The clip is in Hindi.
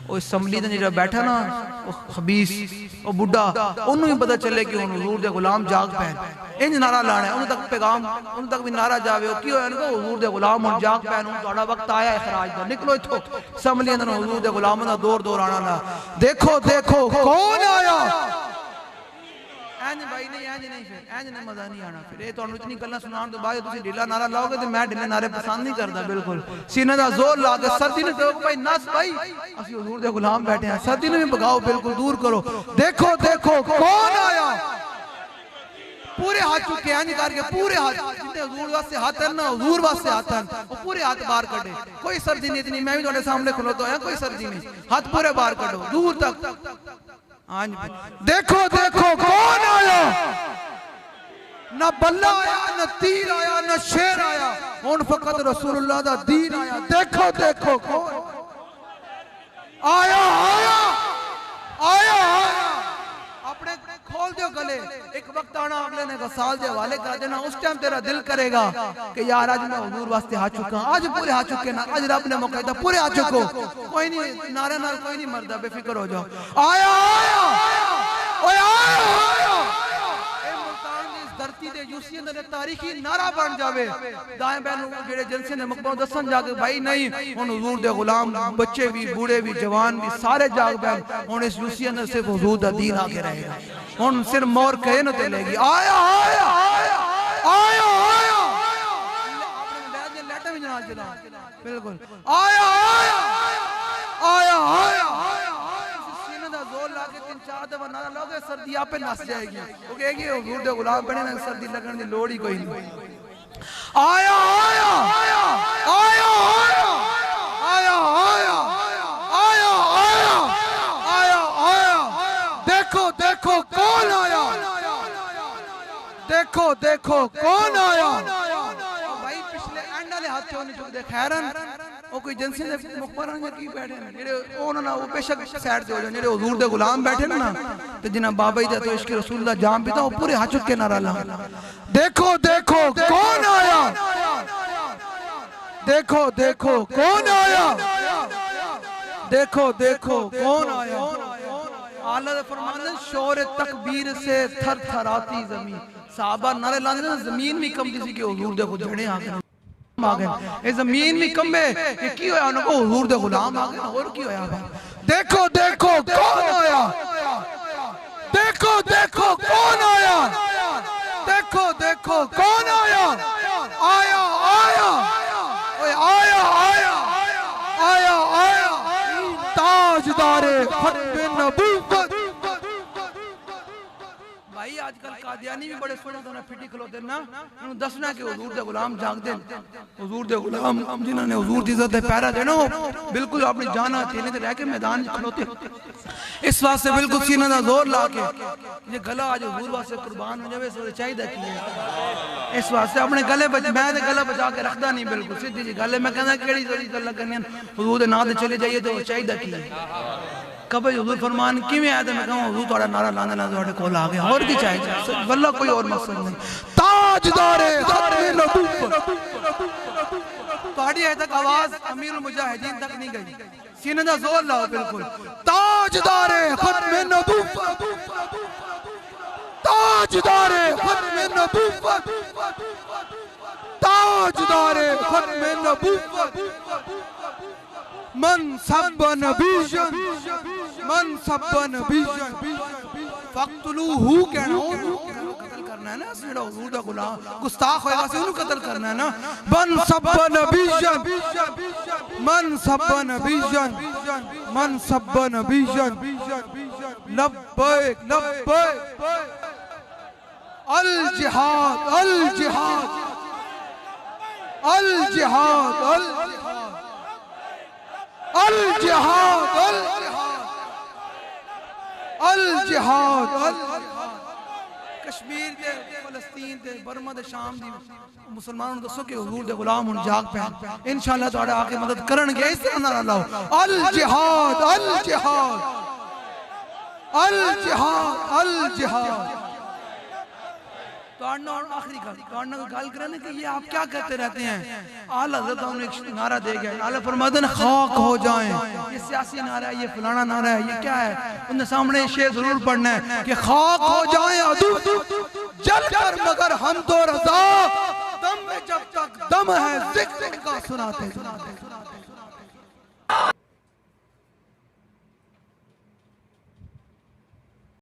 असैम्बली का बैठा ना खबीस वो बुढ़ा उन्होंने भी पता चले कि हुण हुजूर दे गुलाम जाग पैन इंज नारा लाना है उन्होंने तक पैगाम उन्होंने तक भी नारा जावे की होया इनको हुजूर दे गुलाम हुण जाग पैन हुण तुहाडा वक्त आया है खराज दा निकलो इत्थों असैम्बली अंदर हुजूर दे गुलामां दा दौर दौर आना ना देखो देखो कौन आया इंज भाई नहीं इंज नहीं फिर इंज ने मजा नहीं आना फिर ये तुहानू इतनी गल्लां सुनाउण तो बाद तुसीं ढीला नारा लाओगे तो मैं ढीले नारे पसंद नहीं करदा बिल्कुल सीने दा जोर ला के सर्दी ने कहो भाई नस भाई असि हुजूर दे गुलाम बैठे हैं सर्दी ने भी भगाओ बिल्कुल दूर करो देखो देखो कौन आया पूरे हाथ चुके इंज करके पूरे हाथ जितने हुजूर वास्ते हाथ है ना हुजूर वास्ते हाथ है वो पूरे हाथ बाहर कढे कोई सर्दी नहीं इतनी मैं भी तुम्हारे सामने खलोता हूं कोई सर्दी नहीं हाथ पूरे बाहर कढो दूर तक देखो देखो कौन आया न बल्ला आया न तीर आया न शेर आया हुण फकत रसूलुल्लाह दा दीन आया देखो देखो कौन आया आया आया आया अपने खोल दो गले एक वक्त आना अगले ने गसाल के हवाले कर देना उस टाइम तेरा दिल करेगा कि यार आज मैं हुजूर वास्ते हाथ चुका आज पूरे हाथ चुके ना आज रब ने मौका दिया पूरे हाथ चुको कोई नहीं नारे नाल कोई नहीं मरदा बेफिक्र हो जाओ आया आया ओए आया आया ए मुल्तान दी इस धरती दे यूसी ने तारीखी नारा बन जावे दाएं बैन जेड़े जलसे ने मकबरो दसन जाके भाई नहीं हुन हुजूर दे गुलाम बच्चे भी बूढ़े भी जवान भी सारे जाग बैन हुन इस यूसी ने सिर्फ हुजूर दा दीन आके रहेगा हुन सिर मोर कहे न चलेगी आया आया आया आया आया अपने ले लेटा भी जनाब चला बिल्कुल आया आया आया आया सीने दा जोर ला के 3-4 दफा नारा लाओगे सर्दी आपे नस जाएगी वो कहेगी हुजूर दे गुलाम बने ना सर्दी लगन दी लोड़ ही कोई नहीं आया आया आया आया आया आया आया आया आया आया देखो देखो कौन आया देखो देखो कौन आया भाई पिछले एंड वाले हाथ नहीं चुकते खैरन वो कोई एजेंसी दे मुखबरां ने की बैठे ने जेड़े ओना ना वो बेशक साइड ते हो जान जेड़े हुजूर दे गुलाम बैठे ना ते जिन्हां बाबा जी दा तो इश्क रसूल दा जाम पीता वो पूरे हाथ चुक के नारा ला देखो देखो कौन आया देखो देखो कौन आया देखो देखो कौन आया आला फरमाने शोर तकबीर से थर थराती जमीन साहबा नारे लाने जमीन भी कंबती सी कि हुजूर दे गुजरने आ गए आ गए ए जमीन भी कंबे ये की होया उनको हुजूर दे गुलाम आ गए और की होया देखो देखो कौन आया देखो देखो कौन आया देखो देखो कौन आया आया आया ओए आया आया आया आया ताजदारे खत्म नबूवत भाई आजकल कादियानी भी बड़े सोने तो ना फिटी खलोते ना उन्हें दसना कि हुजूर दे गुलाम जागदे हुजूर दे गुलाम जिन्होंने हुजूर दी इज्जत दे पैरा देना बिल्कुल अपनी जान हथेली ते रह के मैदान में खलोते इस वास्ते बिल्कुल सीने दा जोर ला के ये गला आज हुजूर वास्ते कुर्बान हो जावे सो चाहिदा की है इस वास्ते अपने गले मैं ते गला बचा के रखदा नहीं बिल्कुल सीधी जी गल है मैं कहंदा केड़ी केड़ी गल्लां करनियां हुजूर दे नाम ते चले जाइए तो चाहिदा की है कभी हुजूर फरमान किवें आया तो मैं कहूं हुजूर तोड़ा नारा लाने ला तोड़े कोल आ गया और की चाहिए वल्लाह कोई और मकसद नहीं ताजदारे खत्म नबूवत तोड़ी है तक आवाज अमीरुल मुजाहिदीन तक नहीं गई सीने दा जोर लाओ बिल्कुल ताजदारे खत्म नबूवत ताजदारे खत्म नबूवत ताजदारे खत्म नबूवत मन सब नबीजन मन सब नबीजन फक्तलूहु कहना कत्ल करना है ना सेड़ा हुजूर दा गुलाम गुस्ताख होएगा से उन्हें कत्ल करना है ना मन सब नबीजन मन सब नबीजन मन सब नबीजन लब्बैक लब्बैक अल जिहाद अल जिहाद अल जिहाद अल अल जिहाद अल जिहाद कश्मीर दे फलस्तीन दे बर्मा दे शाम दी मुसलमानों ने दसो कि हुजूर दे गुलाम हुन जाग पे इंशाअल्लाह तोड़ा आके मदद करनगे इस तरह नारा लाओ अल जिहाद अल जिहाद अल जिहाद अल जिहाद तो आखिरी गल करें कि ये आप क्या कहते रहते हैं। आला हज़रत ने एक नारा दे गया, आला फरमाते हैं खाक हो जाएं, ये सियासी नारा है, ये फलाना नारा है, ये क्या है। उनके सामने शेर जरूर पढ़ना है कि खाक हो जाएं अदू जल कर मगर हम तो रज़ा, दम में जब तक दम है जिक्र का सुनाते सुनाते।